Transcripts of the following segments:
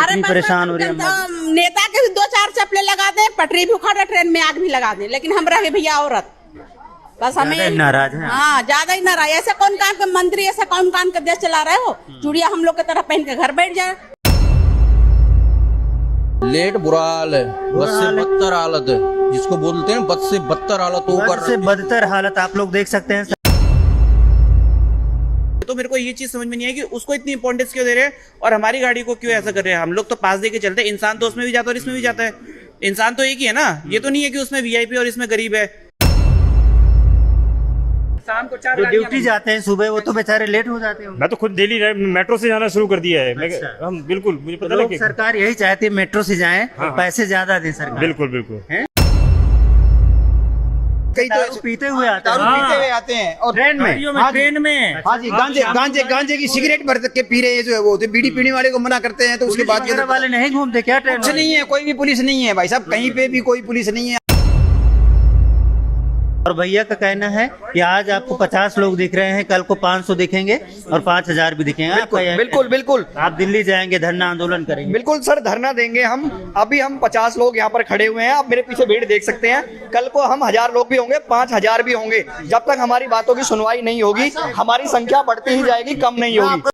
इतनी परेशान हो रही है जनता, नेता के भी 2-4 चपले लगा दे, पटरी भी उखाड़, ट्रेन में आग भी लगा दे, लेकिन हम रहे भैया औरत, बस हमें नाराज है। हाँ, ज्यादा ही नाराज। ऐसे कौन काम के मंत्री, ऐसे कौन काम के देश चला रहे हो? चूड़िया हम लोग की तरह पहन के घर बैठ जाए। लेट बुरा हाल है, बस से बदतर हालत है, जिसको बोलते हैं बद से बदतर हालत बद से बदतर हालत आप लोग देख सकते हैं। तो मेरे को ये चीज समझ में नहीं है कि उसको इतनी इंपॉर्टेंस क्यों दे रहे हैं और हमारी गाड़ी को क्यों ऐसा कर रहे हैं। हम लोग तो पास दे के चलते हैं, इंसान तो उसमें भी जाता है और इसमें भी जाता है, इंसान तो एक ही है ना। ये तो नहीं है कि उसमें वीआईपी और इसमें गरीब है। शाम को 4 जो ड्यूटी जाते हैं सुबह, वो तो बेचारे लेट हो जाते हैं। मैं तो खुद डेली मेट्रो से जाना शुरू कर दिया है। अच्छा। हम बिल्कुल, मुझे पता लोग लगे। सरकार यही चाहती है मेट्रो से जाएं हाँ। और पैसे ज्यादा दें सरकार। बिल्कुल बिल्कुल। कई तो दारू पीते हुए आते दारू हैं। पीते हुए आते हैं और ट्रेन में ट्रेन में हाँ जी, गांजे की सिगरेट भर के पी रहे हैं, जो है वो तो बीड़ी पीने वाले को मना करते हैं, तो उसके बाद वगैरह वाले नहीं घूमते क्या ट्रेन कुछ में? नहीं है, कोई भी पुलिस नहीं है भाई साहब, कहीं पे भी कोई पुलिस नहीं है। और भैया का कहना है कि आज आपको 50 लोग दिख रहे हैं, कल को 500 दिखेंगे और 5000 भी दिखेंगे। आपका यह- बिल्कुल बिल्कुल आप दिल्ली जाएंगे, धरना आंदोलन करेंगे? बिल्कुल सर, धरना देंगे हम। अभी हम 50 लोग यहाँ पर खड़े हुए हैं, आप मेरे पीछे भीड़ देख सकते हैं। कल को हम 1000 लोग भी होंगे, 5000 भी होंगे। जब तक हमारी बातों की सुनवाई नहीं होगी, हमारी संख्या बढ़ती ही जाएगी, कम नहीं होगी।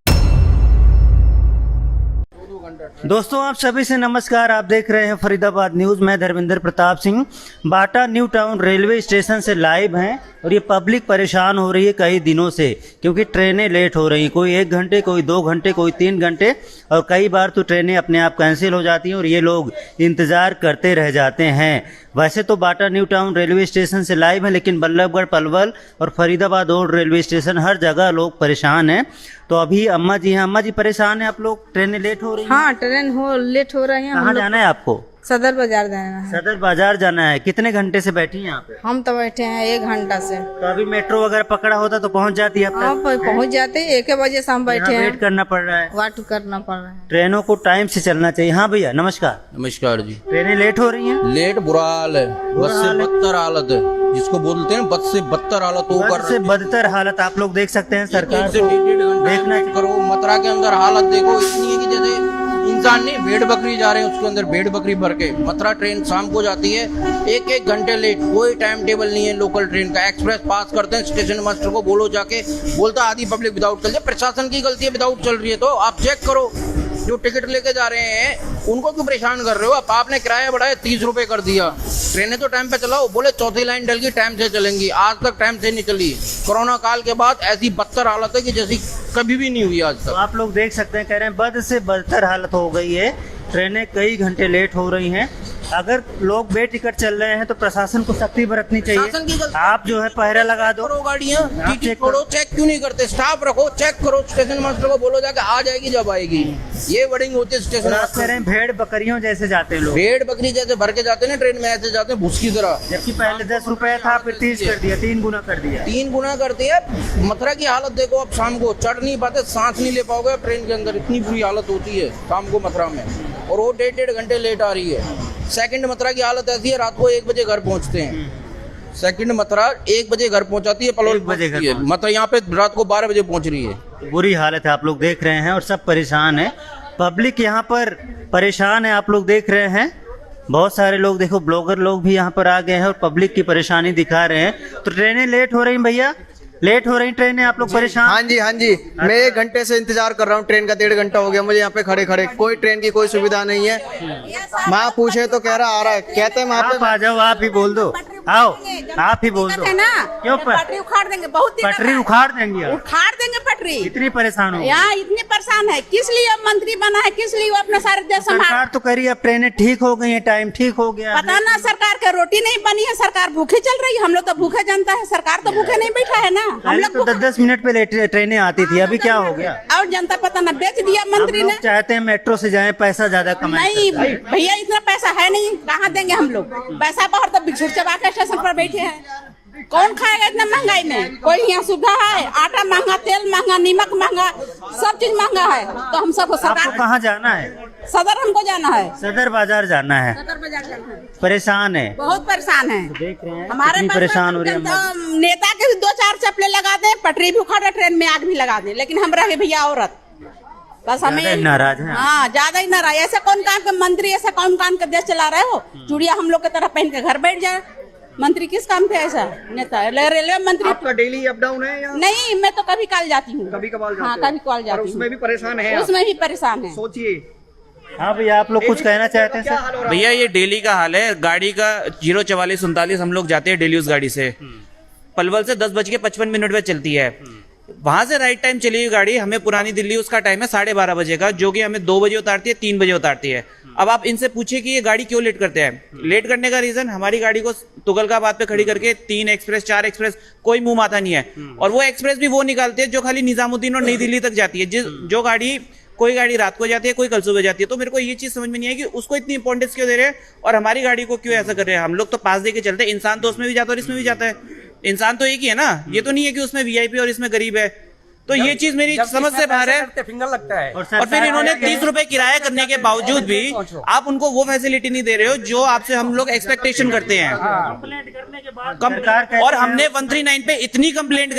दोस्तों आप सभी से नमस्कार। आप देख रहे हैं फरीदाबाद न्यूज। मैं धर्मेंद्र प्रताप सिंह बाटा न्यू टाउन रेलवे स्टेशन से लाइव हैं और ये पब्लिक परेशान हो रही है कई दिनों से, क्योंकि ट्रेनें लेट हो रही हैं। कोई 1 घंटे, कोई 2 घंटे, कोई 3 घंटे, और कई बार तो ट्रेनें अपने आप कैंसिल हो जाती हैं और ये लोग इंतज़ार करते रह जाते हैं। वैसे तो बाटा न्यू टाउन रेलवे स्टेशन से लाइव है, लेकिन बल्लभगढ़, पलवल और फरीदाबाद ओल्ड रेलवे स्टेशन हर जगह लोग परेशान हैं। तो अभी अम्मा जी हैं। अम्मा जी परेशान हैं आप लोग? ट्रेनें लेट हो रही हैं? हाँ, ट्रेन लेट हो रही है। कहाँ जाना है आपको? सदर बाजार जाना है। सदर बाजार जाना है। कितने घंटे से बैठी हैं यहाँ पे? हम तो बैठे हैं 1 घंटा से। तो अभी मेट्रो वगैरह पकड़ा होता तो पहुँच जाती है अब आप तक। पहुँच जाते 1 बजे से हम बैठे वेट हैं। करना पड़ रहा है। वाट करना पड़ रहा है। ट्रेनों को टाइम से चलना चाहिए। हाँ भैया नमस्कार। नमस्कार जी। ट्रेनें लेट हो रही हैं? लेट बुरा हाल है, बस से बदतर हालत है, जिसको बोलते हैं बद से बदतर हालत वो बद कर से बदतर हालत आप लोग देख सकते हैं। सरकार से को 1.5 घंटा देखना वेट करो। मथुरा के अंदर हालत देखो, इतनी है कि जैसे इंसान नहीं, भेड़ बकरी जा रहे हैं उसके अंदर, भेड़ बकरी भर के। मथुरा ट्रेन शाम को जाती है, 1-1 घंटे लेट, कोई टाइम टेबल नहीं है लोकल ट्रेन का। एक्सप्रेस पास करते हैं, स्टेशन मास्टर को बोलो जाके, बोलता आधी पब्लिक विदाउट चल रही है। प्रशासन की गलती है, विदाउट चल रही है तो आप चेक करो। जो टिकट लेके जा रहे हैं उनको क्यों परेशान कर रहे हो? अब आपने किराया बढ़ाया, 30 रुपए कर दिया। ट्रेनें तो टाइम पे चलाओ। बोले चौथी लाइन डल गई, टाइम से चलेंगी, आज तक टाइम से नहीं चली। कोरोना काल के बाद ऐसी बदतर हालत है कि जैसी कभी भी नहीं हुई आज तो तक। आप लोग देख सकते हैं, कह रहे हैं बद से बदतर हालत हो गई है। ट्रेनें कई घंटे लेट हो रही हैं। अगर लोग बेटिकट चल रहे हैं तो प्रशासन को सख्ती बरतनी प्रशासन की चाहिए। गलती। आप जो है पहरा लगा दो। करो गाड़ियाँ, आप चेक छोड़ो, चेक क्यों नहीं करते? स्टाफ रखो, चेक करो। स्टेशन मास्टर को बोलो जाके आ जाएगी जब आएगी। ये वर्डिंग होती है स्टेशन और आप कह मास्टर। रहे हैं भेड़ बकरियों जैसे जाते हैं लोग, भेड़ बकरी जैसे भर के जाते हैं ना ट्रेन में, ऐसे जाते हैं भूस की तरह। जबकि पहले 10 रुपए था, फिर 30 कर दिया, 3 गुना कर दिया। 3 गुना करती है। मथुरा की हालत देखो, अब शाम को चढ़ नहीं पाते, सांस नहीं ले पाओगे ट्रेन के अंदर, इतनी बुरी हालत होती है शाम को मथुरा में। और वो 1.5 घंटे लेट आ रही है। सेकंड मथुरा की हालत ऐसी है, रात को 1 बजे घर पहुंचते हैं। सेकंड मथुरा 1 बजे घर पहुंचाती है, पलौल 1 बजे घर पहुंचती है। मथुरा यहाँ पे रात को 12 बजे पहुंच रही है। बुरी हालत है, आप लोग देख रहे हैं, और सब परेशान है। पब्लिक यहाँ पर परेशान है, आप लोग देख रहे हैं। बहुत सारे लोग देखो, ब्लॉगर लोग भी यहाँ पर आ गए हैं और पब्लिक की परेशानी दिखा रहे हैं। तो ट्रेनें लेट हो रही हैं भैया, लेट हो रही ट्रेनें, आप लोग परेशान? हाँ जी, मैं 1 घंटे से इंतजार कर रहा हूँ ट्रेन का। 1.5 घंटा हो गया मुझे यहाँ पे खड़े खड़े। कोई ट्रेन की कोई सुविधा नहीं है। माँ पूछे तो कह रहा आ रहा है, कहते हैं वहाँ आप आ जाओ, आप ही बोल दो, आओ आप ही बोल दो। है ना, क्यों पटरी उखाड़ देंगे, बहुत दिन पटरी उखाड़ देंगे आप? उखाड़ देंगे पटरी। इतनी परेशान हो? यहाँ इतने परेशान है, किस लिए मंत्री बना है, किस लिए वो अपना सारे देश संभाल? सरकार तो कह रही है अब ट्रेनें ठीक हो गई हैं, टाइम ठीक हो गया है। पता ना, सरकार के रोटी नहीं बनी है, सरकार भूखे चल रही है। हम लोग तो भूखे जनता है, सरकार तो भूखे नहीं बैठा है ना। हम पहले लोग तो 10-10 मिनट पे ट्रेनें आती थी, अभी क्या हो गया? और जनता पता ना बेच दिया हम मंत्री लोग ने। चाहते हैं मेट्रो से जाएं, पैसा ज्यादा कमाएं। नहीं भैया, इतना पैसा है नहीं, कहाँ देंगे हम लोग पैसा? बाहर तो बिछुड़ चबा के स्टेशन पर बैठे हैं। कौन खाएगा इतना महंगाई में? कोई यहाँ सुविधा है? आटा महंगा, तेल महंगा, नमक महंगा, सब चीज महंगा है। तो हम सबको आपको सरकार, कहाँ जाना है? सदर हमको जाना है, सदर बाजार जाना है। सदर बाजार जाना है। परेशान है, बहुत परेशान है। देख रहे हैं हमारे कितनी पास परेशान हो रही है। जनता, नेता के भी 2-4 चपले लगा दे, पटरी भी उखाड़, ट्रेन में आग भी लगा दे, लेकिन हम रहे भैया औरत, बस हमें ज्यादा नाराज हैं। हाँ, ज्यादा ही नाराज। ऐसे कौन काम के मंत्री, ऐसे कौन काम के देश चला रहे हो? चूड़िया हम लोग की तरह पहन के घर बैठ जाए। मंत्री किस काम के ऐसा नेता? रेलवे मंत्री आपका डेली अप डाउन है या नहीं, मैं तो कभी काल जाती हूँ। कभी कभार हाँ, जाते हो? कभी कभार और जाती उसमें हूँ। भी परेशान है आप? उसमें भी परेशान है। सोचिए हाँ भैया, आप लोग कुछ कहना चाहते हैं क्या सर? हाल हो रहा भैया ये डेली का हाल है। गाड़ी का 04439 हम लोग जाते हैं डेली उस गाड़ी से। पलवल से 10:55 पे चलती है। वहां से राइट टाइम चली हुई गाड़ी हमें पुरानी दिल्ली उसका टाइम है 12:30 बजे का, जो कि हमें 2 बजे उतारती है, 3 बजे उतारती है। अब आप इनसे पूछिए कि ये गाड़ी क्यों लेट करते हैं। लेट करने का रीजन, हमारी गाड़ी को तुगलकाबाद पे खड़ी करके 3 एक्सप्रेस 4 एक्सप्रेस कोई मुंह माथा नहीं है। और वो एक्सप्रेस भी वो निकालते हैं जो खाली निजामुद्दीन और नई दिल्ली तक जाती है। जो गाड़ी, कोई गाड़ी रात को जाती है, कोई कल सुबह जाती है। तो मेरे को ये चीज समझ में नहीं है कि उसको इतनी इंपॉर्टेंस क्यों दे रहे हैं और हमारी गाड़ी को क्यों ऐसा कर रहे हैं। हम लोग तो पास दे के चलते हैं। इंसान तो उसमें भी जाता है और इसमें भी जाता है। इंसान तो एक ही है ना। ये तो नहीं है कि उसमें वीआईपी और इसमें गरीब है। तो ये चीज मेरी समझ से बाहर है। फिंगर लगता है। और फिर इन्होंने 30 रुपए किराया करने के बावजूद भी आप उनको वो फैसिलिटी नहीं दे रहे हो जो आपसे हम लोग एक्सपेक्टेशन करते हैं। और हमने 139 पे इतनी कंप्लेंट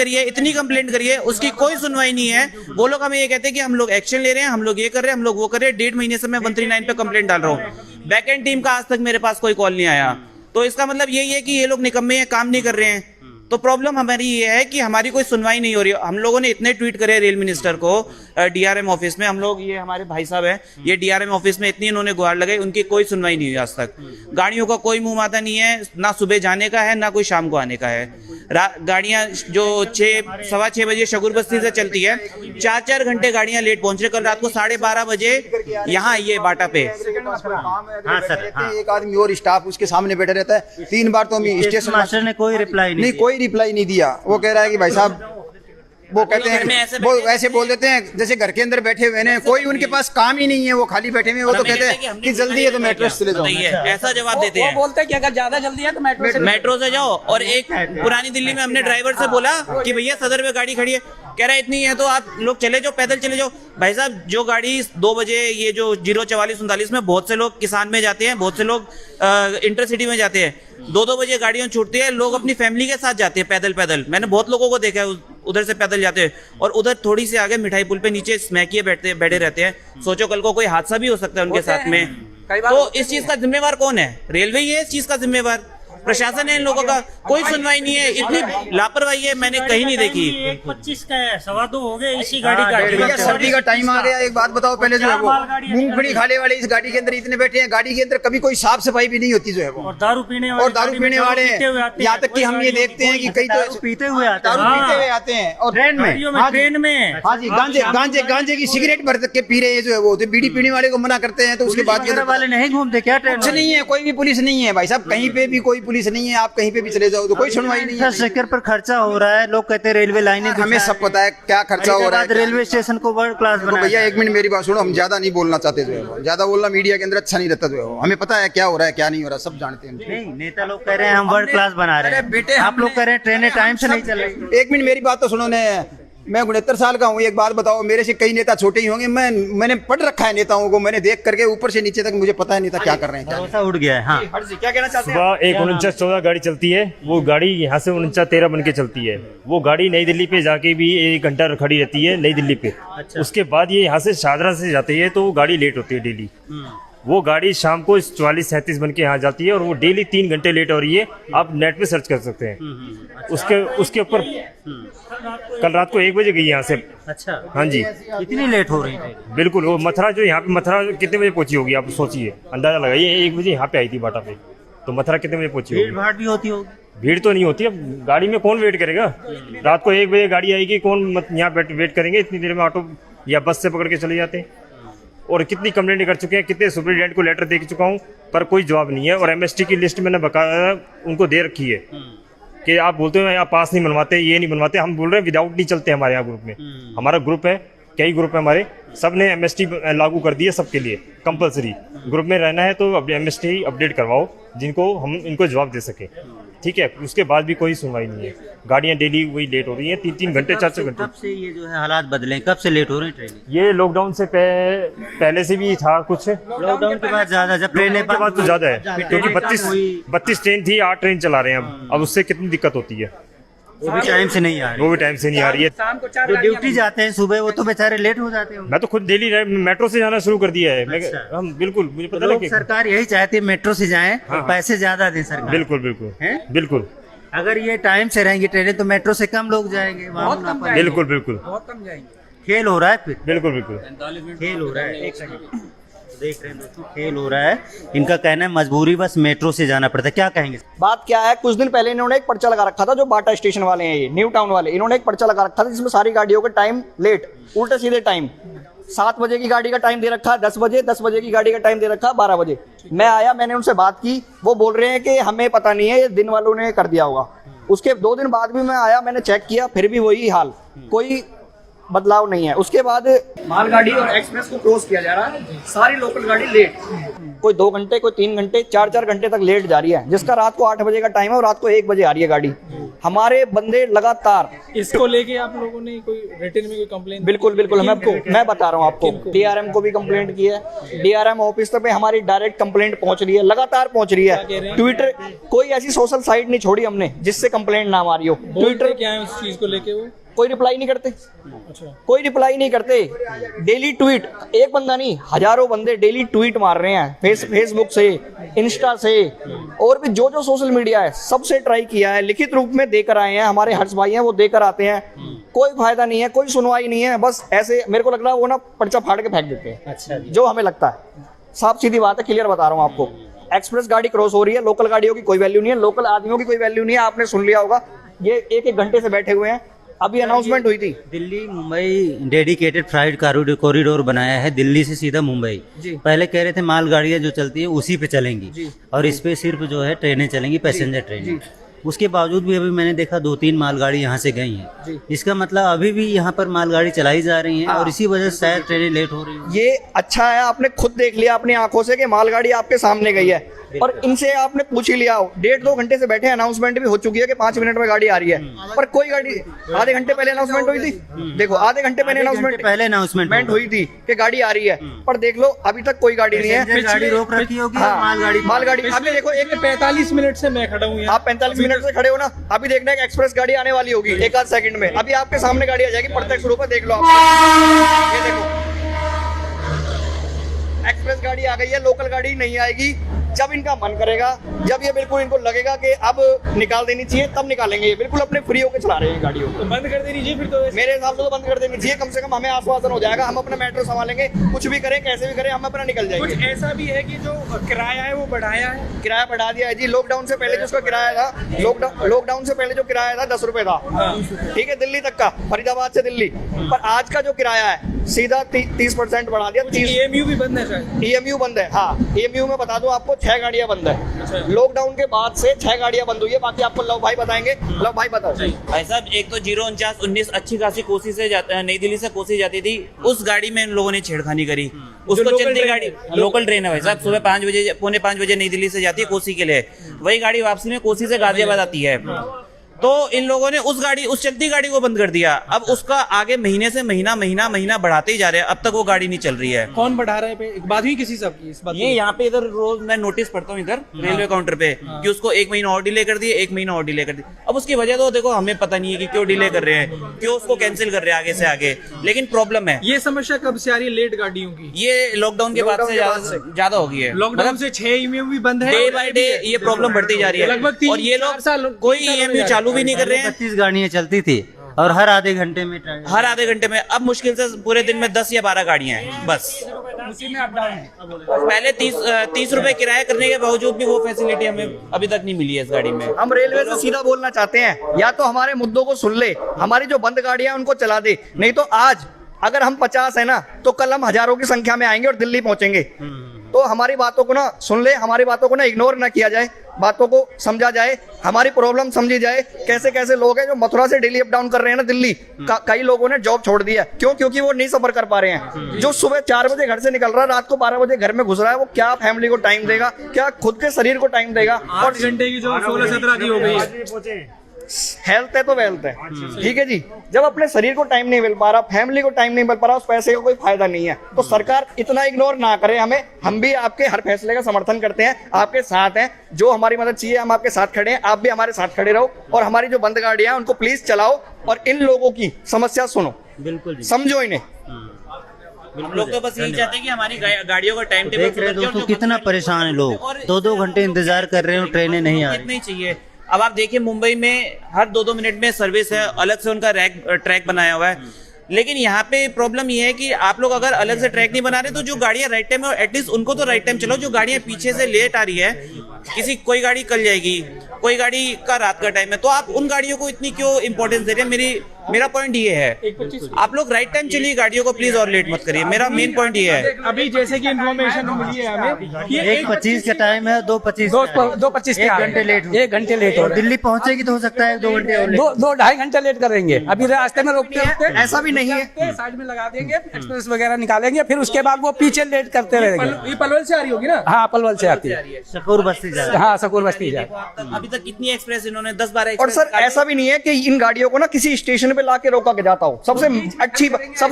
करी है, उसकी कोई सुनवाई नहीं है। वो लोग हमें ये कहते हैं कि हम लोग एक्शन ले रहे हैं, हम लोग ये कर रहे हैं, हम लोग वो कर रहे हैं। 1.5 महीने से मैं 139 पे कंप्लेंट डाल रहा हूँ। बैक एंड टीम का आज तक मेरे पास कोई कॉल नहीं आया। तो इसका मतलब यही है कि ये लोग निकम्मे हैं, काम नहीं कर रहे हैं। तो प्रॉब्लम हमारी ये है कि हमारी कोई सुनवाई नहीं हो रही। हम लोगों ने इतने ट्वीट करे रेल मिनिस्टर को, डीआरएम ऑफिस में। हम लोग, ये हमारे भाई साहब हैं, ये डीआरएम ऑफिस में इतनी इन्होंने गुहार लगाई, उनकी कोई सुनवाई नहीं हुई आज तक। गाड़ियों का कोई मुंह माता नहीं है, ना सुबह जाने का है ना कोई शाम को आने का है। गाड़ियां जो 6-6:15 बजे शगुर बस्ती से चलती है, 4-4 घंटे गाड़ियां लेट पहुंच रही। कल रात को 12:30 बजे यहाँ ये बाटा पे हाँ सर, हाँ। एक आदमी और स्टाफ उसके सामने बैठा रहता है। 3 बार तो हम स्टेशन मास्टर ने कोई रिप्लाई नहीं दिया। कोई रिप्लाई नहीं दिया। वो कह रहा है कि भाई साहब, वो कहते घर में हैं, ऐसे वो बैठे ऐसे बोल देते हैं जैसे घर के अंदर बैठे हुए हैं, कोई उनके पास काम ही नहीं है, वो खाली बैठे हुए हैं। वो तो कहते हैं कि जल्दी है तो मेट्रो से चले जाओ। ऐसा जवाब देते वो हैं। बोलते हैं कि अगर ज्यादा जल्दी है तो मेट्रो से जाओ। और एक पुरानी दिल्ली में हमने ड्राइवर से बोला कि भैया सदर में गाड़ी खड़ी है, कह रहा है इतनी है तो आप लोग चले जाओ, पैदल चले जाओ। भाई साहब, जो गाड़ी 2 बजे, ये जो 04439 में बहुत से लोग किसान में जाते हैं, बहुत से लोग इंटरसिटी में जाते हैं। 2-2 बजे गाड़ियां छूटती है, लोग अपनी फैमिली के साथ जाते हैं पैदल। मैंने बहुत लोगों को देखा है उधर से पैदल जाते हैं। और उधर थोड़ी सी आगे मिठाई पुल पे नीचे स्मैकिए बैठे रहते हैं। सोचो कल को कोई हादसा भी हो सकता है उनके साथ में। तो इस चीज का जिम्मेवार कौन है? रेलवे ही है इस चीज का जिम्मेवार, प्रशासन है। इन लोगों का कोई सुनवाई नहीं है। इतनी लापरवाही है मैंने कहीं नहीं देखी। 1:25 का है, 2:15 हो गए, इसी गाड़ी का भैया सर्दी का टाइम आ गया। एक बात बताओ, पहले जो है वो मूंगफली खाने वाले इस गाड़ी के अंदर इतने बैठे हैं, गाड़ी के अंदर कभी कोई साफ सफाई भी नहीं होती जो है वो। और दारू पीने वाले यहाँ तक कि हम ये देखते हैं कि कई तो पीते हुए आते हैं। दारू पीते हुए आते हैं और ट्रेन में। हाँ जी। ट्रेन में। हाँ जी, गांजे की सिगरेट भर के पी रहे हैं जो है वो। तो बीड़ी पीने वाले को मना करते हैं तो उसके बाद वगैरह वाले नहीं घूमते क्या ट्रेन कुछ नहीं है, कोई भी पुलिस नहीं है भाई साहब। कहीं पे भी कोई पुलिस नहीं है। आप कहीं पे भी चले जाओ तो कोई सुनवाई नहीं है। इंफ्रास्ट्रक्चर पर खर्चा हो रहा है, लोग कहते हैं रेलवे लाइनें हमें सब पता है क्या खर्चा हो रहा है। रेलवे स्टेशन को वर्ल्ड क्लास तो बनाया। भैया एक मिनट मेरी बात सुनो, हम ज्यादा नहीं बोलना चाहते जो है वो। ज्यादा बोलना मीडिया के अंदर अच्छा नहीं रहता जो है वो। हमें पता है क्या हो रहा है क्या नहीं हो रहा, सब जानते हैं। नहीं, नेता लोग कह रहे हैं हम वर्ल्ड क्लास बना रहे हैं, आप लोग कह रहे हैं ट्रेनें टाइम से नहीं चल रही। एक मिनट मेरी बात तो सुनो ने। मैं 69 साल का हूँ। एक बात बताओ, मेरे से कई नेता छोटे ही होंगे। मैंने पढ़ रखा है नेताओं को, मैंने देख करके ऊपर से नीचे तक मुझे पता है नेता क्या कर रहे हैं। भरोसा उड़ गया है। हाँ, क्या कहना चाहते हैं? सुबह 1:49-14 गाड़ी चलती है। वो गाड़ी यहाँ से 49-13 बन के चलती है। वो गाड़ी नई दिल्ली पे जाके भी 1 घंटा खड़ी रहती है नई दिल्ली पे। उसके बाद ये यहाँ से शाहदरा से जाती है तो वो गाड़ी लेट होती है डेली। वो गाड़ी शाम को 44-37 बन के यहाँ जाती है और वो डेली 3 घंटे लेट हो रही है। आप नेट पे सर्च कर सकते हैं। उसके ऊपर कल रात को 1 बजे गई यहाँ से। अच्छा, हाँ जी, इतनी लेट हो रही है? बिल्कुल। वो मथुरा, जो यहाँ पे मथुरा कितने बजे पहुंची होगी आप सोचिए, अंदाजा लगाइए। 1 बजे यहाँ पे आई थी बाटा पे, तो मथुरा कितने बजे पहुंची भीड़ होगी? भाड़ भी होती होगी। भीड़ तो नहीं होती। अब गाड़ी में कौन वेट करेगा? रात को 1 बजे गाड़ी आएगी, कौन यहाँ वेट करेंगे? इतनी देर में ऑटो या बस से पकड़ के चले जाते हैं। और कितनी कंप्लेंट कर चुके हैं, कितने सुपरिटेंडेंट को लेटर दे चुका हूँ, पर कोई जवाब नहीं है। और एमएसटी की लिस्ट मैंने बकाया उनको दे रखी है कि आप बोलते हो यहाँ पास नहीं बनवाते, ये नहीं बनवाते। हम बोल रहे हैं विदाउट नहीं चलते हमारे यहाँ ग्रुप में। हमारा ग्रुप है, कई ग्रुप है हमारे, सब ने एमएसटी लागू कर दी है सबके लिए कंपलसरी। ग्रुप में रहना है तो अब एमएसटी अपडेट करवाओ, जिनको हम इनको जवाब दे सके। ठीक है, उसके बाद भी कोई सुनवाई नहीं है। गाड़ियाँ डेली वही लेट हो रही हैं, 3-3 घंटे 4-4 घंटे। कब से ये जो है हालात बदले, कब से लेट हो रही ट्रेन? ये लॉकडाउन से पहले से भी था कुछ। लॉकडाउन के बाद ज्यादा, जब ट्रेनें के बाद तो ज्यादा है, क्योंकि 32 ट्रेन थी, 8 ट्रेन चला रहे हैं अब उससे कितनी दिक्कत होती है। वो भी टाइम से नहीं आ रही। वो भी टाइम से नहीं आ रही है। जो ड्यूटी जाते हैं सुबह वो तो बेचारे लेट हो जाते हैं। मैं तो खुद डेली मेट्रो से जाना शुरू कर दिया है। अच्छा। हम बिल्कुल, मुझे पता लोग लगे। सरकार यही चाहती है मेट्रो से जाएं और पैसे ज्यादा दें सरकार। बिल्कुल बिल्कुल हैं? बिल्कुल अगर ये टाइम से रहेंगी ट्रेनें तो मेट्रो से कम लोग जाएंगे। बिल्कुल बिल्कुल खेल हो रहा है फिर, बिल्कुल बिल्कुल खेल हो रहा है। एक सेकंड देख रहे हैं दोस्तों, खेल हो रहा है। इनका कहना है मजबूरी बस मेट्रो से जाना पड़ता है। क्या कहेंगे? बात क्या है, कुछ दिन पहले इन्होंने एक पर्चा लगा रखा था, जो बाटा स्टेशन वाले हैं, ये न्यू टाउन वाले, इन्होंने एक पर्चा लगा रखा था जिसमें सारी गाड़ियों के टाइम लेट, उल्टे सीधे टाइम। 7 बजे की गाड़ी का टाइम दे रखा, 10 बजे की गाड़ी का टाइम दे रखा, 12 बजे। मैं आया, मैंने उनसे बात की, वो बोल रहे हैं कि हमें पता नहीं है, ये दिन वालों ने कर दिया होगा। उसके 2 दिन बाद भी मैं आया, मैंने चेक किया, फिर भी वही हाल, कोई बदलाव नहीं है। उसके बाद मालगाड़ी और एक्सप्रेस को क्रॉस किया जा रहा है, सारी लोकल गाड़ी लेट, कोई 2 घंटे, कोई 3 घंटे, 4 घंटे तक लेट जा रही है, जिसका रात को 8 बजे का टाइम है और रात को 1 बजे आ रही है गाड़ी। हमारे बंदे लगातार इसको लेके आप लोगों ने कोई रिटर्न में कोई कंप्लेंट? बिल्कुल मैं बता रहा हूँ आपको, डीआरएम को भी कंप्लेंट की है, डीआरएम ऑफिस तक पे हमारी डायरेक्ट कंप्लेंट पहुंच रही है, लगातार पहुंच रही है। ट्विटर, कोई ऐसी सोशल साइट नहीं छोड़ी हमने जिससे कंप्लेंट ना हमारी हो। ट्विटर क्या है उस चीज को लेके? वो कोई रिप्लाई नहीं करते, अच्छा, कोई रिप्लाई नहीं करते। डेली ट्वीट, एक बंदा नहीं, हजारों बंदे डेली ट्वीट मार रहे हैं, फेसबुक से, इंस्टा से, और भी जो सोशल मीडिया है सबसे ट्राई किया है, लिखित रूप में देकर आए हैं। हमारे हर्ष भाई हैं, वो देकर आते हैं, कोई फायदा नहीं है, कोई सुनवाई नहीं है। बस ऐसे मेरे को लग रहा है वो ना पर्चा फाड़ के फेंक देते हैं। अच्छा, जो हमें लगता है, साफ सीधी बात है, क्लियर बता रहा हूँ आपको। एक्सप्रेस गाड़ी क्रॉस हो रही है, लोकल गाड़ियों की कोई वैल्यू नहीं है, लोकल आदमियों की कोई वैल्यू नहीं है। आपने सुन लिया होगा, ये 1-1 घंटे से बैठे हुए हैं। अभी अनाउंसमेंट हुई थी, Delhi Mumbai dedicated flight corridor बनाया है, दिल्ली से सीधा मुंबई। पहले कह रहे थे मालगाड़ियां जो चलती है उसी पे चलेंगी और इस पे सिर्फ जो है ट्रेनें चलेंगी, पैसेंजर ट्रेनें। उसके बावजूद भी अभी मैंने देखा 2-3 मालगाड़ी यहाँ से गई हैं। इसका मतलब अभी भी यहाँ पर मालगाड़ी चलाई जा रही है और इसी वजह से शायद ट्रेनें लेट हो रही है। ये अच्छा है, आपने खुद देख लिया अपनी आंखों से कि मालगाड़ी आपके सामने गई है, और इनसे आपने पूछ ही लिया हो। 1.5-2 घंटे से बैठे, अनाउंसमेंट भी हो चुकी है कि 5 मिनट में गाड़ी आ रही है, पर कोई गाड़ी, आधे घंटे पहले अनाउंसमेंट हुई थी, देखो आधे घंटे पहले अनाउंसमेंट हुई थी कि गाड़ी आ रही है, पर देख लो अभी तक कोई गाड़ी नहीं है। गाड़ी रोक रखी होगी, मालगाड़ी अभी देखो, 45 मिनट से मैं खड़ा हूँ, आप 45 मिनट से खड़े हो ना, अभी देखना है एक्सप्रेस गाड़ी आने वाली होगी 1-8 सेकंड में। अभी आपके सामने गाड़ी आ जाएगी, प्रत्यक्ष रूप में देख लो आप, ये देखो एक्सप्रेस गाड़ी आ गई है, लोकल गाड़ी नहीं आएगी। जब इनका मन करेगा, जब ये बिल्कुल इनको लगेगा कि अब निकाल देनी चाहिए, तब निकालेंगे। ये बिल्कुल अपने फ्री होकर चला रहे हैं गाड़ियों को, तो बंद कर देनी चाहिए फिर तो। मेरे हिसाब से तो बंद कर देनी चाहिए, कम से कम हमें आश्वासन हो जाएगा, हम अपना मेट्रो संभालेंगे, कुछ भी करें, कैसे भी करें, हम अपना निकल जाएंगे। कुछ ऐसा भी है कि जो किराया है वो बढ़ाया है? किराया बढ़ा दिया है जी, लॉकडाउन से पहले जो उसका किराया था, लॉकडाउन से पहले जो किराया था 10 रुपए था, ठीक है, दिल्ली तक का, फरीदाबाद से दिल्ली। पर आज का जो किराया है सीधा 30% बढ़ा दिया। EMU भी बंद है शायद? EMU बंद है, हाँ, EMU में बता दूं आपको 6 गाड़ियां बंद है। लॉकडाउन के बाद से 6 गाड़ियां बंद हुई है, बाकी आपको लव भाई बताएंगे। लव भाई बताओ। भाई साहब, एक तो 049-19 अच्छी खासी कोसी से नई दिल्ली से कोसी जाती थी, उस गाड़ी में इन लोगों ने छेड़खानी करी। उसको चलती गाड़ी, लोकल ट्रेन है भाई साहब, सुबह 5 बजे, 4:45 बजे नई दिल्ली से जाती है कोसी के लिए, वही गाड़ी वापसी में कोसी से गाजियाबाद आती है। तो इन लोगों ने उस चलती गाड़ी को बंद कर दिया। अब उसका आगे महीने से महीना बढ़ाते ही जा रहे हैं, अब तक वो गाड़ी नहीं चल रही है। कौन बढ़ा रहा है? एक बात हुई किसी सब की इस बात? ये यहाँ पे इधर रोज मैं नोटिस पढ़ता हूँ इधर रेलवे काउंटर पे कि उसको 1 महीना और डिले कर दिए, 1 महीना और डिले कर दिए। अब उसकी वजह तो देखो हमें पता नहीं है कि क्यों डिले कर रहे हैं, क्यों उसको कैंसिल कर रहे हैं आगे से आगे, लेकिन प्रॉब्लम है। ये समस्या कब से आ रही है लेट गाड़ियों की? ये लॉकडाउन के बाद से ज्यादा हो गई है। लॉकडाउन से 6 EMU भी बंद है, डे बाय डे ये प्रॉब्लम बढ़ती जा रही है। लगभग और ये लोग कोई EMU चालू भी नहीं कर रहे हैं। 32 गाड़ियां चलती थी और हर आधे घंटे में अब मुश्किल से पूरे दिन में 10 या 12 गाड़ियां हैं बस। पहले 30 रुपए किराया करने के बावजूद भी वो फैसिलिटी हमें अभी तक नहीं मिली है इस गाड़ी में। हम रेलवे से सीधा बोलना चाहते हैं, या तो हमारे मुद्दों को सुन ले, हमारी जो बंद गाड़ियां उनको चला दे, नहीं तो आज अगर हम 50 है ना, तो कल हम हजारों की संख्या में आएंगे और दिल्ली पहुंचेंगे। तो हमारी बातों को ना सुन ले, हमारी बातों को ना इग्नोर ना किया जाए, बातों को समझा जाए, हमारी प्रॉब्लम समझी जाए। कैसे कैसे लोग हैं जो मथुरा से डेली अप डाउन कर रहे हैं ना दिल्ली, कई लोगों ने जॉब छोड़ दिया, क्यों? क्योंकि वो नहीं सफर कर पा रहे हैं। जो सुबह 4 बजे घर से निकल रहा है, रात को 12 बजे घर में घुस रहा है, वो क्या फैमिली को टाइम देगा, क्या खुद के शरीर को टाइम देगा? 8 घंटे की जो 16-17 की हो गई है। हेल्थ है तो वेल्थ है, ठीक है जी। जब अपने शरीर को टाइम नहीं मिल पा रहा, फैमिली को टाइम नहीं मिल पा रहा, उस पैसे का कोई फायदा नहीं है। तो सरकार इतना इग्नोर ना करे हमें, हम भी आपके हर फैसले का समर्थन करते हैं, आपके साथ हैं। जो हमारी मदद चाहिए हम आपके साथ खड़े हैं, आप भी हमारे साथ खड़े रहो और हमारी जो बंद गाड़ियां हैं उनको प्लीज चलाओ और इन लोगों की समस्या सुनो, बिल्कुल जी। समझो इन्हें। हम लोग तो बस यही चाहते हैं कि हमारी गाड़ियों का टाइम टेबल देख रहे हैं दोस्तों कितना परेशान है लोग, 2-2 घंटे इंतजार कर रहे हैं और ट्रेनें नहीं आ रही। नहीं चाहिए। अब आप देखिए मुंबई में हर 2-2 मिनट में सर्विस है, अलग से उनका ट्रैक बनाया हुआ है। लेकिन यहाँ पे प्रॉब्लम ये है कि आप लोग अगर अलग से ट्रैक नहीं बना रहे तो जो गाड़ियां राइट टाइम है एटलीस्ट उनको तो राइट टाइम चलाओ। जो गाड़ियां पीछे से लेट आ रही है, कोई गाड़ी कल जाएगी, कोई गाड़ी का रात का टाइम है, तो आप उन गाड़ियों को इतनी क्यों इंपॉर्टेंस दे रहे हैं? मेरा पॉइंट ये है, आप लोग राइट टाइम चलिए गाड़ियों को प्लीज और लेट मत करिए। मेरा मेन पॉइंट ये है। अभी जैसे कि इन्फॉर्मेशन मिली है हमें कि 1:25 का टाइम है, 2:25 2:25 1 घंटे लेट, 1 घंटे लेट हो रहा है। दिल्ली पहुंचेगी तो हो सकता है 2 घंटे और लेट। 2-2.5 घंटे लेट करेंगे। अभी रास्ते में रोकते रोकते ऐसा भी नहीं है, साइड में लगा देंगे, एक्सप्रेस वगैरह निकालेंगे, फिर उसके बाद वो पीछे लेट करते रहेंगे। ये पलवल से आ रही होगी ना? हाँ, पलवल से आती है। शकूर बस्ती जा रही है। हाँ, सकूर बस्ती जा। अभी तक कितनी एक्सप्रेस इन्होंने 10-12 और सर ऐसा भी नहीं है कि इन गाड़ियों को ना किसी स्टेशन पे लाके रोका के जाता हो। सबसे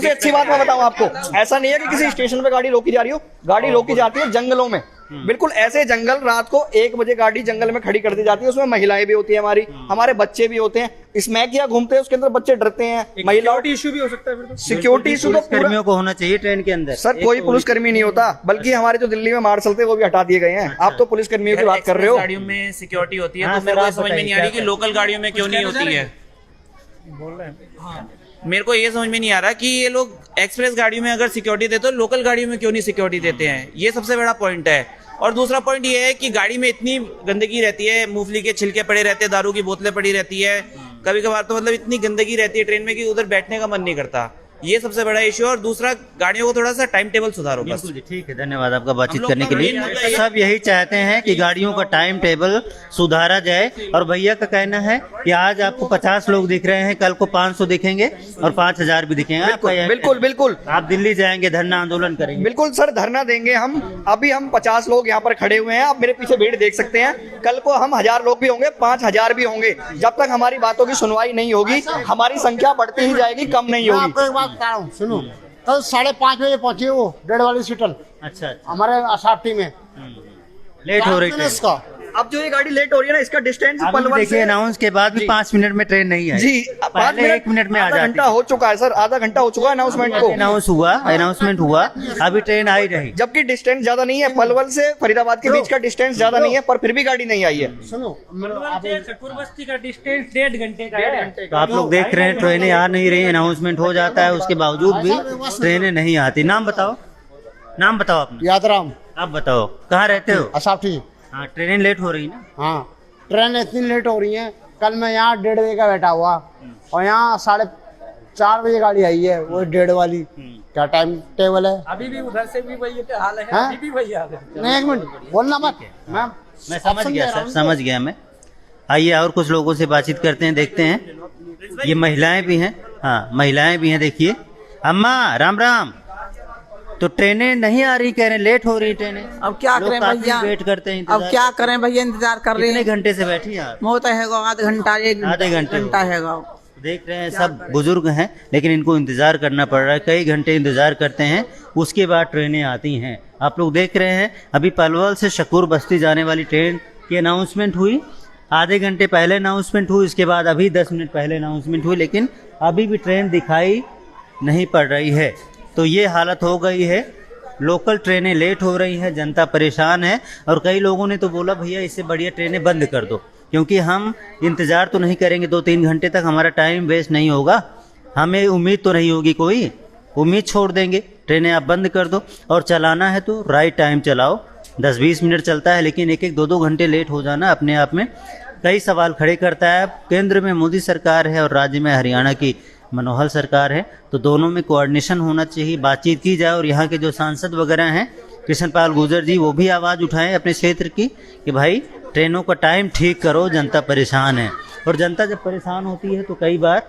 अच्छी बात मैं बताऊं आपको, ऐसा नहीं है कि किसी स्टेशन पे गाड़ी रोकी जा रही हो, गाड़ी रोकी जाती है जंगलों में। बिल्कुल ऐसे जंगल, रात को 1 बजे गाड़ी जंगल में खड़ी कर दी जाती है। उसमें महिलाएं भी होती है, हमारे बच्चे भी होते हैं। स्मैकिया घूमते हैं, उसके अंदर बच्चे डरते हैं, महिला इशू भी हो सकता है फिर तो। सिक्योरिटी इशू तो कर्मियों को होना चाहिए ट्रेन के अंदर। सर कोई पुलिसकर्मी नहीं होता, बल्कि हमारे जो दिल्ली में मार्शल थे वो भी हटा दिए गए हैं। आप तो पुलिसकर्मियों की बात कर रहे हो। गाड़ियों में सिक्योरिटी होती है, हाँ, तो मेरे को सर, आप समझ में नहीं आ रही कि बताइए, लोकल गाड़ियों में क्यों नहीं होती है। मेरे को ये समझ में नहीं आ रहा कि ये लोग एक्सप्रेस गाड़ियों में अगर सिक्योरिटी देते तो लोकल गाड़ियों में क्यों नहीं सिक्योरिटी देते हैं। ये सबसे बड़ा पॉइंट है। और दूसरा पॉइंट ये है कि गाड़ी में इतनी गंदगी रहती है, मूंगफली के छिलके पड़े रहते हैं, दारू की बोतलें पड़ी रहती है, कभी कभार तो मतलब इतनी गंदगी रहती है ट्रेन में कि उधर बैठने का मन नहीं करता। ये सबसे बड़ा इश्यू है। और दूसरा, गाड़ियों को थोड़ा सा टाइम टेबल सुधारो बस। बिल्कुल जी, ठीक है, धन्यवाद आपका बातचीत हम लोग करने के का लिए। main मुद्दा ये- सब यही चाहते हैं कि गाड़ियों का टाइम टेबल सुधारा जाए। और भैया का कहना है कि आज आपको 50 लोग दिख रहे हैं, कल को 500 दिखेंगे और 5000 भी दिखेंगे। आपका यह- बिल्कुल बिल्कुल आप दिल्ली जाएंगे, धरना आंदोलन करेंगे? बिल्कुल सर, धरना देंगे हम। अभी हम 50 लोग यहाँ पर खड़े हुए हैं, आप मेरे पीछे भीड़ देख सकते हैं। कल को हम 1000 लोग भी होंगे, 5000 भी होंगे। जब तक हमारी बातों की सुनवाई नहीं होगी, हमारी संख्या बढ़ती ही जाएगी, कम नहीं मैं होगी। आपको एक बात बता रहा हूँ, सुनो। कल 5:30 बजे पहुंची वो डेढ़ वाली सीटल अच्छा, हमारे असाप्टी में। लेट हो रही है ट्रेन। इसका। अब जो ये गाड़ी लेट हो रही है ना, इसका डिस्टेंस अभी पलवल देखिए से अनाउंस के बाद भी जी। 5 मिनट में ट्रेन नहीं आई। जी, पहले 1 मिनट में आ आधा जाती। घंटा हो चुका है सर, आधा घंटा हो चुका है अनाउंसमेंट को। अनाउंसमेंट हुआ, अभी ट्रेन आई नहीं। जबकि डिस्टेंस ज्यादा नहीं है, पलवल से फरीदाबाद के बीच का डिस्टेंस ज्यादा नहीं है, पर फिर भी गाड़ी नहीं आई है। सुनो, सकूर बस्ती का डिस्टेंस 1.5 घंटे का है। तो आप लोग देख रहे हैं ट्रेनें आ नहीं रही, अनाउंसमेंट हो जाता है, उसके बावजूद भी ट्रेनें नहीं आती। नाम बताओ, नाम बताओ अपना। यादराम आप बताओ कहाँ रहते हो? असाप्टी। हाँ, ट्रेनें लेट हो रही ना। हाँ, ट्रेन इतनी लेट हो रही है। कल मैं यहाँ 1:30 बजे का बैठा हुआ और यहाँ 4:30 बजे गाड़ी आई है, वो 1:30 वाली। क्या टाइम टेबल है? अभी भी उधर से भी वही हाल है, हाँ? अभी भी वही हाल है। नहीं, 1 मिनट बोलना मत। मैं समझ गया सर, समझ गया मैं। आइए और कुछ लोगों से बातचीत करते हैं, देखते हैं। ये महिलाएं भी हैं, हाँ महिलाएं भी हैं। देखिए अम्मा, राम राम। तो ट्रेनें नहीं आ रही, कह रहे लेट हो रही ट्रेनें। अब क्या लोग करें काफी भैया, वेट करते हैं। अब क्या करें भैया, इंतजार कर रहे कितने हैं। घंटे से बैठी हैं आप? मोत है आधा घंटा, आधे घंटे हो घंटा है। देख रहे हैं सब बुजुर्ग हैं, लेकिन इनको इंतजार करना पड़ रहा है। कई घंटे इंतजार करते हैं, उसके बाद ट्रेनें आती हैं। आप लोग देख रहे हैं अभी पलवल से शकूर बस्ती जाने वाली ट्रेन की अनाउंसमेंट हुई, आधे घंटे पहले अनाउंसमेंट हुई, उसके बाद अभी 10 मिनट पहले अनाउंसमेंट हुई, लेकिन अभी भी ट्रेन दिखाई नहीं पड़ रही है। तो ये हालत हो गई है, लोकल ट्रेनें लेट हो रही हैं, जनता परेशान है। और कई लोगों ने तो बोला भैया इससे बढ़िया ट्रेनें बंद कर दो, क्योंकि हम इंतज़ार तो नहीं करेंगे 2-3 घंटे तक, हमारा टाइम वेस्ट नहीं होगा, हमें उम्मीद तो नहीं होगी, कोई उम्मीद छोड़ देंगे। ट्रेनें आप बंद कर दो और चलाना है तो राइट टाइम चलाओ। 10-20 मिनट चलता है, लेकिन 1-1, 2-2 घंटे लेट हो जाना अपने आप में कई सवाल खड़े करता है। केंद्र में मोदी सरकार है और राज्य में हरियाणा की मनोहर सरकार है, तो दोनों में कोऑर्डिनेशन होना चाहिए, बातचीत की जाए। और यहाँ के जो सांसद वगैरह हैं, कृष्ण पाल गुर्जर जी, वो भी आवाज़ उठाएं अपने क्षेत्र की कि भाई ट्रेनों का टाइम ठीक करो, जनता परेशान है। और जनता जब परेशान होती है तो कई बार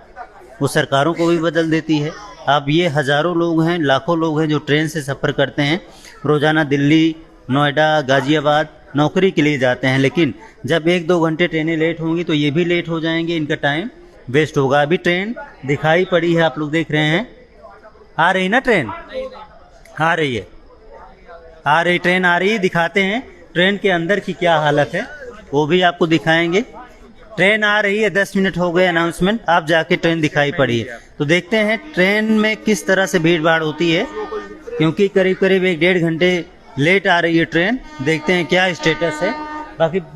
वो सरकारों को भी बदल देती है। अब ये हज़ारों लोग हैं, लाखों लोग हैं जो ट्रेन से सफ़र करते हैं रोज़ाना, दिल्ली, नोएडा, गाज़ियाबाद नौकरी के लिए जाते हैं, लेकिन जब 1-2 घंटे ट्रेनें लेट होंगी तो ये भी लेट हो जाएंगे, इनका टाइम वेस्ट होगा। अभी ट्रेन दिखाई पड़ी है, आप लोग देख रहे हैं, आ रही ना ट्रेन, आ रही है, आ रही ट्रेन आ रही है। दिखाते हैं ट्रेन के अंदर की क्या हालत है, वो भी आपको दिखाएंगे। ट्रेन आ रही है, 10 मिनट हो गए अनाउंसमेंट, आप जाके ट्रेन दिखाई पड़ी है। तो देखते हैं ट्रेन में किस तरह से भीड़ भाड़ होती है, क्योंकि करीब करीब 1-1.5 घंटे लेट आ रही है ट्रेन। देखते हैं क्या स्टेटस है।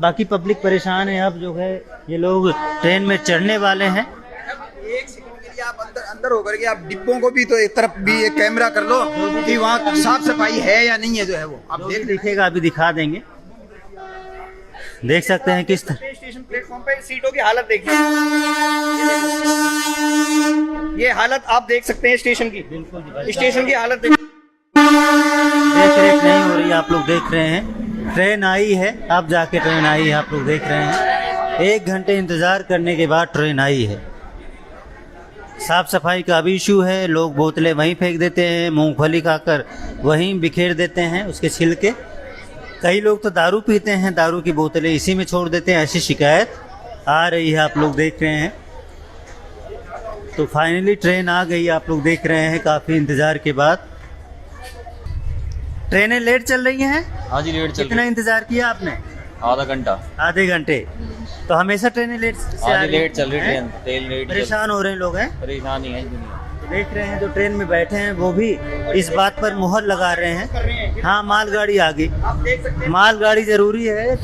बाकी पब्लिक परेशान है। अब जो है ये लोग ट्रेन में चढ़ने वाले हैं। एक सेकंड के लिए आप अंदर होकर के आप डिब्बों को भी तो एक तरफ भी एक कैमरा कर लो कि वहाँ साफ सफाई है या नहीं है, जो है वो आप देख दिखेगा, अभी दिखा देंगे। देख सकते हैं किस तरह स्टेशन प्लेटफॉर्म पे सीटों की हालत देखिए, ये हालत आप देख सकते हैं स्टेशन की, स्टेशन की हालत देख रेख नहीं हो रही, आप लोग देख रहे हैं। ट्रेन आई है, अब जाके ट्रेन आई है, आप लोग देख रहे हैं। 1 घंटे इंतजार करने के बाद ट्रेन आई है। साफ सफाई का भी इशू है, लोग बोतलें वहीं फेंक देते हैं, मूंगफली खाकर वहीं बिखेर देते हैं उसके छिलके। कई लोग तो दारू पीते हैं, दारू की बोतलें इसी में छोड़ देते हैं, ऐसी शिकायत आ रही है, आप लोग देख रहे हैं। तो फाइनली ट्रेन आ गई, आप लोग देख रहे हैं, काफ़ी इंतज़ार के बाद। ट्रेनें लेट चल रही हैं। हाँ जी, लेट चल कितना इंतज़ार किया आपने? आधा घंटा, आधे घंटे। तो हमेशा ट्रेनें लेट से आ रही लेट चल रही हैं? ट्रेन, तेल लेट, परेशान हो रहे हैं लोग, हैं परेशानी है दुनिया। देख रहे हैं जो ट्रेन में बैठे हैं वो भी इस बात पर मुहर लगा रहे हैं। हाँ, मालगाड़ी आ गई, मालगाड़ी ज़रूरी है,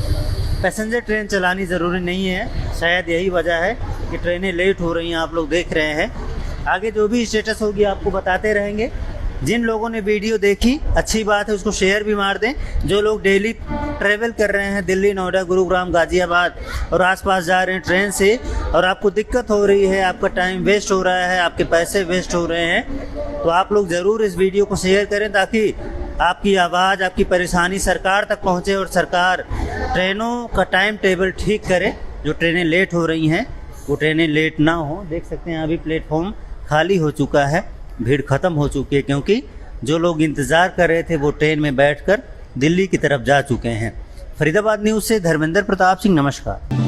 पैसेंजर ट्रेन चलानी ज़रूरी नहीं है। शायद यही वजह है कि ट्रेनें लेट हो रही हैं, आप लोग देख रहे हैं। आगे जो भी स्टेटस होगी आपको बताते रहेंगे। जिन लोगों ने वीडियो देखी, अच्छी बात है, उसको शेयर भी मार दें। जो लोग डेली ट्रैवल कर रहे हैं दिल्ली, नोएडा, गुरुग्राम, गाज़ियाबाद और आसपास जा रहे हैं ट्रेन से, और आपको दिक्कत हो रही है, आपका टाइम वेस्ट हो रहा है, आपके पैसे वेस्ट हो रहे हैं, तो आप लोग ज़रूर इस वीडियो को शेयर करें, ताकि आपकी आवाज़, आपकी परेशानी सरकार तक पहुँचे और सरकार ट्रेनों का टाइम टेबल ठीक करे। जो ट्रेनें लेट हो रही हैं वो ट्रेनें लेट ना हो। देख सकते हैं अभी प्लेटफॉर्म खाली हो चुका है, भीड़ ख़त्म हो चुकी है, क्योंकि जो लोग इंतज़ार कर रहे थे वो ट्रेन में बैठकर दिल्ली की तरफ जा चुके हैं। फरीदाबाद न्यूज़ से धर्मेंद्र प्रताप सिंह, नमस्कार।